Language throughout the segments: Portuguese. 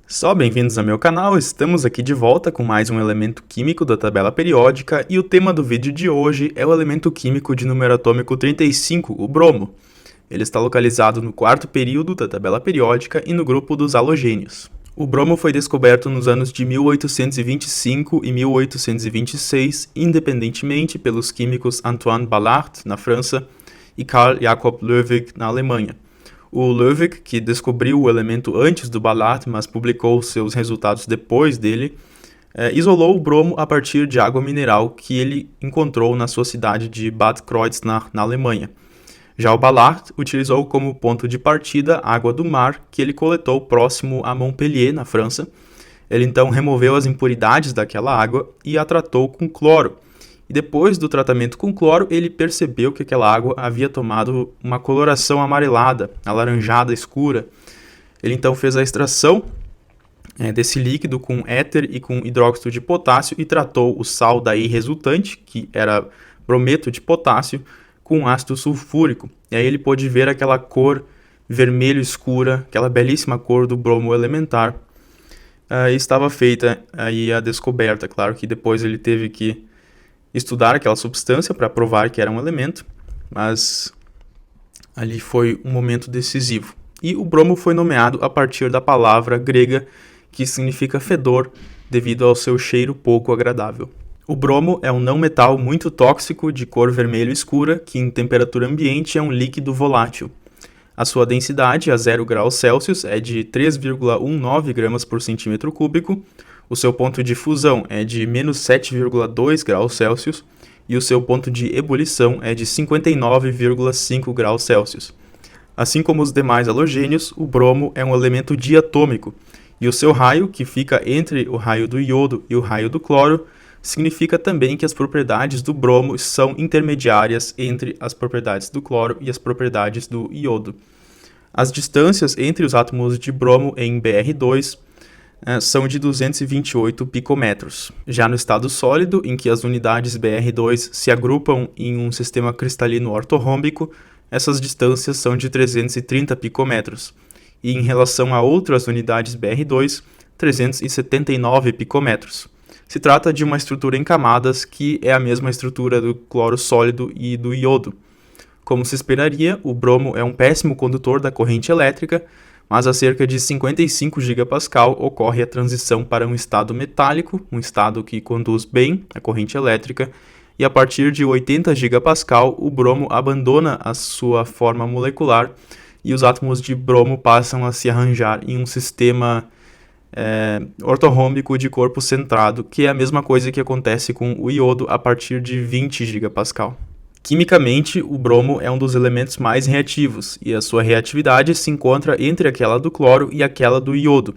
Só bem-vindos ao meu canal, estamos aqui de volta com mais um elemento químico da tabela periódica e o tema do vídeo de hoje é o elemento químico de número atômico 35, o bromo. Ele está localizado no quarto período da tabela periódica e no grupo dos halogênios. O bromo foi descoberto nos anos de 1825 e 1826, independentemente pelos químicos Antoine Ballard, na França, e Carl Jakob Löwig, na Alemanha. O Löwig, que descobriu o elemento antes do Ballard, mas publicou seus resultados depois dele, isolou o bromo a partir de água mineral que ele encontrou na sua cidade de Bad Kreuznach, na Alemanha. Já o Ballard utilizou como ponto de partida água do mar que ele coletou próximo a Montpellier, na França. Ele então removeu as impuridades daquela água e a tratou com cloro. E depois do tratamento com cloro, ele percebeu que aquela água havia tomado uma coloração amarelada, alaranjada, escura. Ele então fez a extração desse líquido com éter e com hidróxido de potássio e tratou o sal daí resultante, que era brometo de potássio, com ácido sulfúrico. E aí ele pôde ver aquela cor vermelho escura, aquela belíssima cor do bromo elementar. Estava feita aí a descoberta. Claro que depois ele teve que estudar aquela substância para provar que era um elemento, mas ali foi um momento decisivo. E o bromo foi nomeado a partir da palavra grega que significa fedor, devido ao seu cheiro pouco agradável. O bromo é um não-metal muito tóxico de cor vermelho escura que em temperatura ambiente é um líquido volátil. A sua densidade a 0 graus Celsius é de 3,19 gramas por centímetro cúbico, o seu ponto de fusão é de menos 7,2 graus Celsius e o seu ponto de ebulição é de 59,5 graus Celsius. Assim como os demais halogênios, o bromo é um elemento diatômico e o seu raio, que fica entre o raio do iodo e o raio do cloro, significa também que as propriedades do bromo são intermediárias entre as propriedades do cloro e as propriedades do iodo. As distâncias entre os átomos de bromo em Br2 são de 228 picômetros. Já no estado sólido, em que as unidades Br2 se agrupam em um sistema cristalino ortorrômbico, essas distâncias são de 330 picômetros. E em relação a outras unidades Br2, 379 picômetros. Se trata de uma estrutura em camadas que é a mesma estrutura do cloro sólido e do iodo. Como se esperaria, o bromo é um péssimo condutor da corrente elétrica, mas a cerca de 55 gigapascal ocorre a transição para um estado metálico, um estado que conduz bem a corrente elétrica, e a partir de 80 gigapascal o bromo abandona a sua forma molecular e os átomos de bromo passam a se arranjar em um sistema ortorrômbico de corpo centrado, que é a mesma coisa que acontece com o iodo a partir de 20 gigapascal. Quimicamente, o bromo é um dos elementos mais reativos, e a sua reatividade se encontra entre aquela do cloro e aquela do iodo.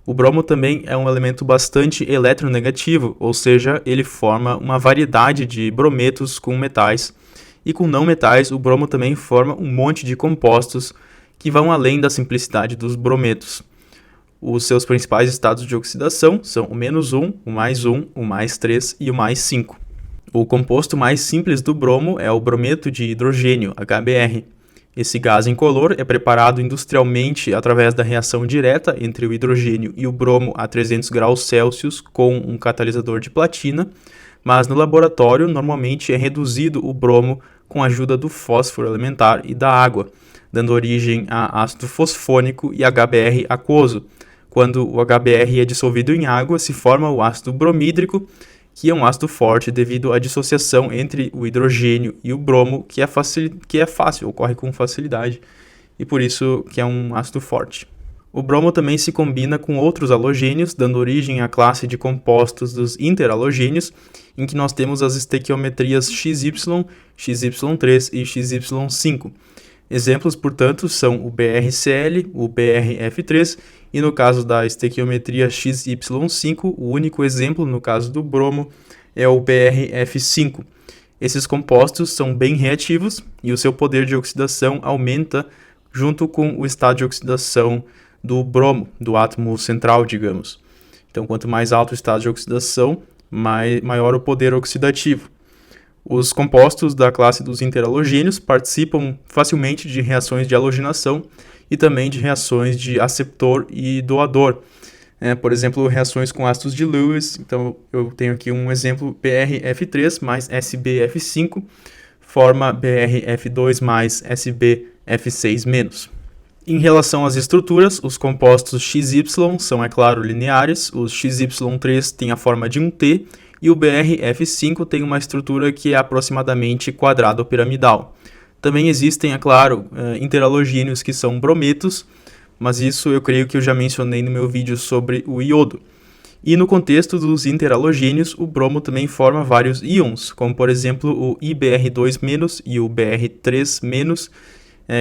O bromo também é um elemento bastante eletronegativo, ou seja, ele forma uma variedade de brometos com metais, e com não metais o bromo também forma um monte de compostos que vão além da simplicidade dos brometos. Os seus principais estados de oxidação são o -1, o +1, o +3 e o +5. O composto mais simples do bromo é o brometo de hidrogênio, HBr. Esse gás incolor é preparado industrialmente através da reação direta entre o hidrogênio e o bromo a 300 graus Celsius com um catalisador de platina, mas no laboratório normalmente é reduzido o bromo com a ajuda do fósforo elementar e da água, dando origem a ácido fosfônico e HBr aquoso. Quando o HBr é dissolvido em água, se forma o ácido bromídrico, que é um ácido forte devido à dissociação entre o hidrogênio e o bromo, que é fácil, ocorre com facilidade, e por isso que é um ácido forte. O bromo também se combina com outros halogênios, dando origem à classe de compostos dos interhalogênios, em que nós temos as estequiometrias XY, XY3 e XY5. Exemplos, portanto, são o BrCl, o BrF3 e no caso da estequiometria XY5, o único exemplo no caso do bromo é o BrF5. Esses compostos são bem reativos e o seu poder de oxidação aumenta junto com o estado de oxidação do bromo, do átomo central, digamos. Então, quanto mais alto o estado de oxidação, maior o poder oxidativo. Os compostos da classe dos interhalogênios participam facilmente de reações de halogenação e também de reações de aceptor e doador. Por exemplo, reações com ácidos de Lewis. Então eu tenho aqui um exemplo: BrF3 mais SbF5 forma BrF2 mais SbF6-. Em relação às estruturas, os compostos XY são, é claro, lineares, os XY3 têm a forma de um T e o BrF5 tem uma estrutura que é aproximadamente quadrado-piramidal. Também existem, é claro, interhalogíneos que são brometos, mas isso eu creio que eu já mencionei no meu vídeo sobre o iodo. E no contexto dos interhalogíneos, o bromo também forma vários íons, como por exemplo o IBr2- e o Br3-,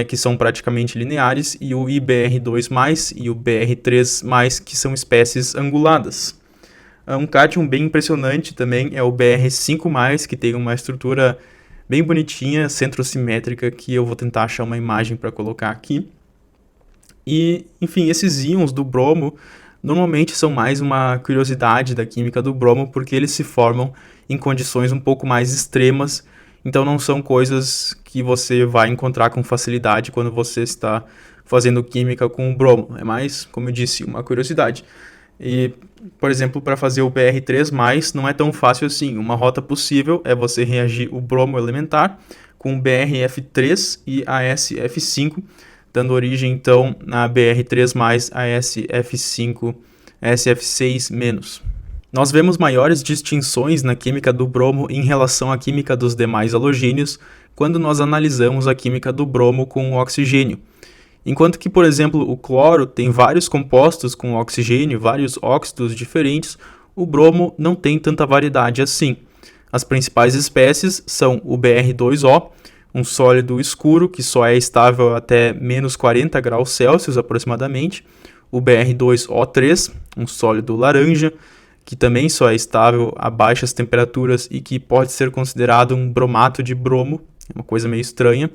que são praticamente lineares, e o IBr2+, e o Br3+, que são espécies anguladas. Um cátion bem impressionante também é o Br5+, que tem uma estrutura bem bonitinha, centrosimétrica, que eu vou tentar achar uma imagem para colocar aqui. E, enfim, esses íons do bromo normalmente são mais uma curiosidade da química do bromo, porque eles se formam em condições um pouco mais extremas, então não são coisas que você vai encontrar com facilidade quando você está fazendo química com o bromo. É mais, como eu disse, uma curiosidade. E, por exemplo, para fazer o Br3+, não é tão fácil assim. Uma rota possível é você reagir o bromo elementar com o BrF3 e AsF5, dando origem, então, na Br3+, AsF5, SF6-. Nós vemos maiores distinções na química do bromo em relação à química dos demais halogíneos quando nós analisamos a química do bromo com o oxigênio. Enquanto que, por exemplo, o cloro tem vários compostos com oxigênio, vários óxidos diferentes, o bromo não tem tanta variedade assim. As principais espécies são o Br2O, um sólido escuro que só é estável até menos 40 graus Celsius aproximadamente, o Br2O3, um sólido laranja, que também só é estável a baixas temperaturas e que pode ser considerado um bromato de bromo, uma coisa meio estranha,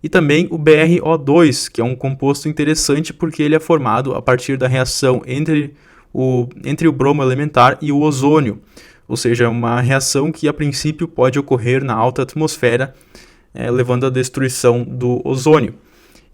e também o BrO2, que é um composto interessante porque ele é formado a partir da reação entre o bromo elementar e o ozônio, ou seja, uma reação que a princípio pode ocorrer na alta atmosfera, levando à destruição do ozônio.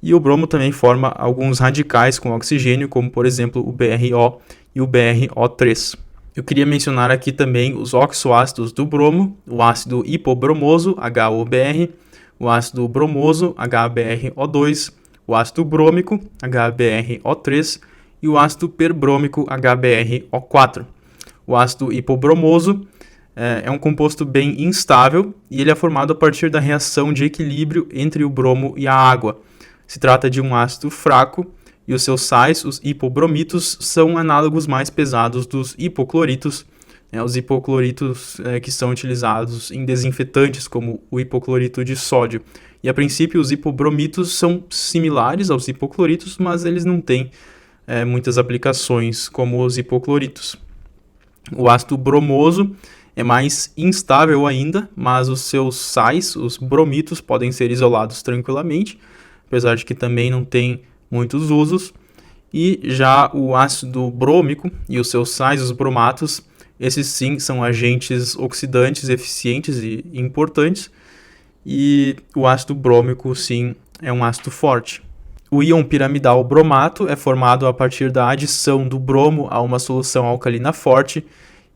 E o bromo também forma alguns radicais com oxigênio, como por exemplo o BrO e o BrO3. Eu queria mencionar aqui também os oxoácidos do bromo, o ácido hipobromoso, HOBr, o ácido bromoso, HBrO2, o ácido brômico, HBrO3 e o ácido perbrômico, HBrO4. O ácido hipobromoso é um composto bem instável e ele é formado a partir da reação de equilíbrio entre o bromo e a água. Se trata de um ácido fraco e os seus sais, os hipobromitos, são análogos mais pesados dos hipocloritos, os hipocloritos que são utilizados em desinfetantes, como o hipoclorito de sódio. E a princípio os hipobromitos são similares aos hipocloritos, mas eles não têm muitas aplicações como os hipocloritos. O ácido bromoso é mais instável ainda, mas os seus sais, os bromitos, podem ser isolados tranquilamente, apesar de que também não tem muitos usos. E já o ácido brômico e os seus sais, os bromatos, esses sim são agentes oxidantes eficientes e importantes, e o ácido brômico sim é um ácido forte. O íon piramidal bromato é formado a partir da adição do bromo a uma solução alcalina forte,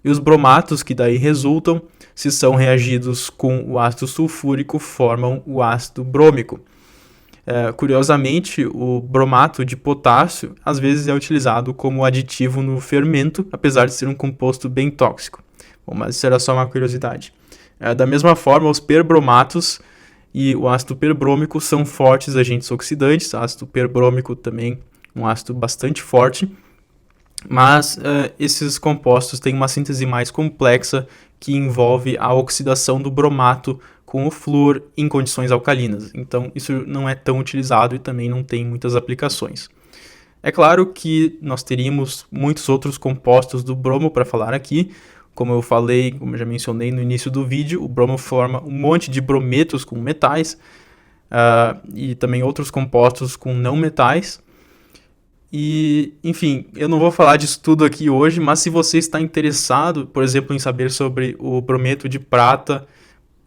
e os bromatos que daí resultam, se são reagidos com o ácido sulfúrico, formam o ácido brômico. Curiosamente, o bromato de potássio às vezes é utilizado como aditivo no fermento, apesar de ser um composto bem tóxico. Bom, mas isso era só uma curiosidade. Da mesma forma, os perbromatos e o ácido perbrômico são fortes agentes oxidantes. O ácido perbrômico também um ácido bastante forte, mas esses compostos têm uma síntese mais complexa que envolve a oxidação do bromato com o flúor em condições alcalinas. Então, isso não é tão utilizado e também não tem muitas aplicações. É claro que nós teríamos muitos outros compostos do bromo para falar aqui. Como eu falei, como eu já mencionei no início do vídeo, o bromo forma um monte de brometos com metais e também outros compostos com não metais. E, enfim, eu não vou falar disso tudo aqui hoje, mas se você está interessado, por exemplo, em saber sobre o brometo de prata,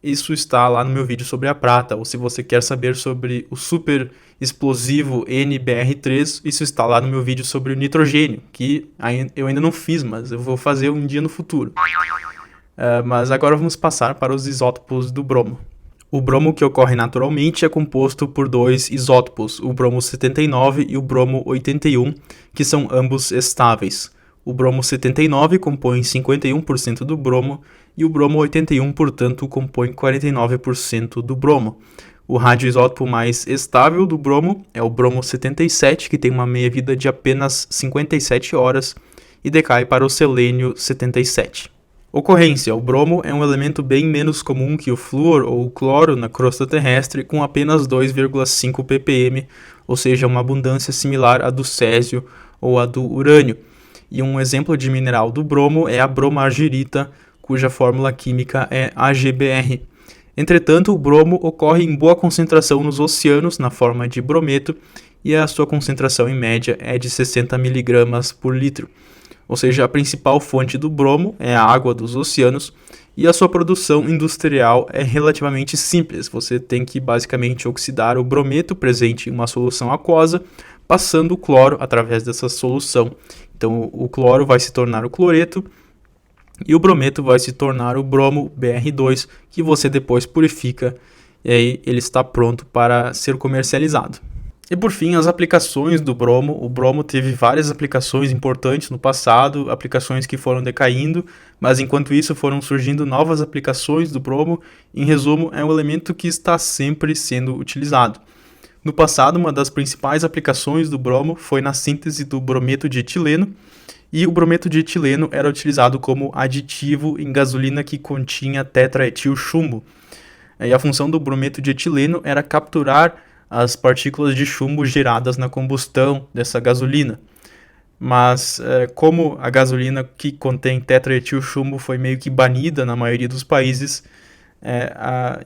isso está lá no meu vídeo sobre a prata, ou se você quer saber sobre o super explosivo NBR3, isso está lá no meu vídeo sobre o nitrogênio, que eu ainda não fiz, mas eu vou fazer um dia no futuro. Mas agora vamos passar para os isótopos do bromo. O bromo que ocorre naturalmente é composto por dois isótopos, o bromo 79 e o bromo 81, que são ambos estáveis. O bromo 79 compõe 51% do bromo e o bromo 81, portanto, compõe 49% do bromo. O radioisótopo mais estável do bromo é o bromo 77, que tem uma meia-vida de apenas 57 horas e decai para o selênio 77. Ocorrência: o bromo é um elemento bem menos comum que o flúor ou o cloro na crosta terrestre, com apenas 2,5 ppm, ou seja, uma abundância similar à do césio ou à do urânio. E um exemplo de mineral do bromo é a bromargirita, cuja fórmula química é AgBr. Entretanto, o bromo ocorre em boa concentração nos oceanos, na forma de brometo, e a sua concentração em média é de 60 mg por litro. Ou seja, a principal fonte do bromo é a água dos oceanos e a sua produção industrial é relativamente simples. Você tem que basicamente oxidar o brometo presente em uma solução aquosa, passando o cloro através dessa solução. Então, o cloro vai se tornar o cloreto e o brometo vai se tornar o bromo Br2, que você depois purifica e aí ele está pronto para ser comercializado. E por fim, as aplicações do bromo. O bromo teve várias aplicações importantes no passado, aplicações que foram decaindo, mas enquanto isso foram surgindo novas aplicações do bromo. Em resumo, é um elemento que está sempre sendo utilizado. No passado, uma das principais aplicações do bromo foi na síntese do brometo de etileno, e o brometo de etileno era utilizado como aditivo em gasolina que continha tetraetilchumbo. E a função do brometo de etileno era capturar as partículas de chumbo geradas na combustão dessa gasolina. Mas como a gasolina que contém tetraetilchumbo foi meio que banida na maioria dos países,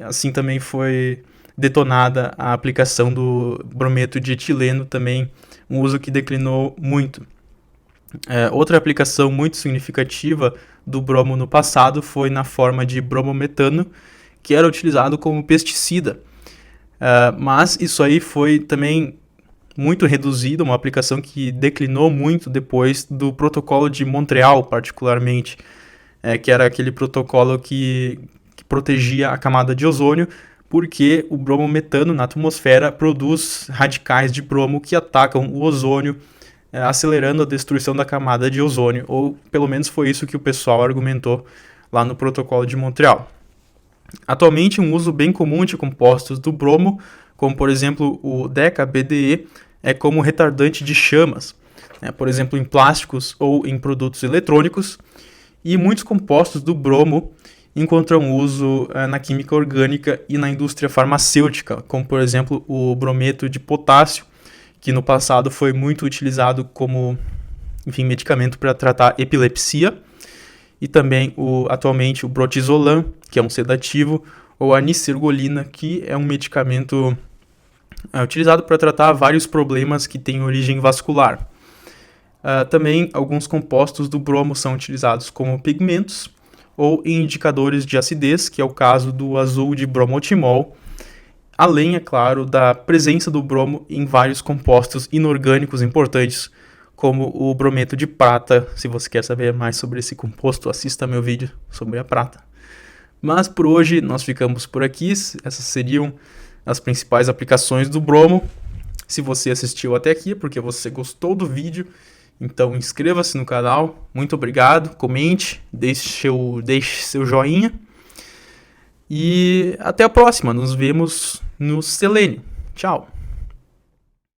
assim também foi detonada a aplicação do brometo de etileno, também um uso que declinou muito. Outra aplicação muito significativa do bromo no passado foi na forma de bromometano, que era utilizado como pesticida. Mas isso aí foi também muito reduzido, uma aplicação que declinou muito depois do protocolo de Montreal, particularmente, que era aquele protocolo que protegia a camada de ozônio, porque o bromometano na atmosfera produz radicais de bromo que atacam o ozônio, acelerando a destruição da camada de ozônio, ou pelo menos foi isso que o pessoal argumentou lá no protocolo de Montreal. Atualmente, um uso bem comum de compostos do bromo, como por exemplo o DECA-BDE, é como retardante de chamas, por exemplo em plásticos ou em produtos eletrônicos, e muitos compostos do bromo encontram uso na química orgânica e na indústria farmacêutica, como por exemplo o brometo de potássio, que no passado foi muito utilizado como medicamento para tratar epilepsia, e também atualmente o brotizolam, que é um sedativo, ou a nisergolina, que é um medicamento utilizado para tratar vários problemas que têm origem vascular. Também alguns compostos do bromo são utilizados como pigmentos ou em indicadores de acidez, que é o caso do azul de bromotimol, além, é claro, da presença do bromo em vários compostos inorgânicos importantes, como o brometo de prata. Se você quer saber mais sobre esse composto, assista meu vídeo sobre a prata. Mas por hoje nós ficamos por aqui. Essas seriam as principais aplicações do bromo. Se você assistiu até aqui é porque você gostou do vídeo, então inscreva-se no canal. Muito obrigado, comente, deixe seu joinha. E até a próxima, nos vemos no selênio. Tchau!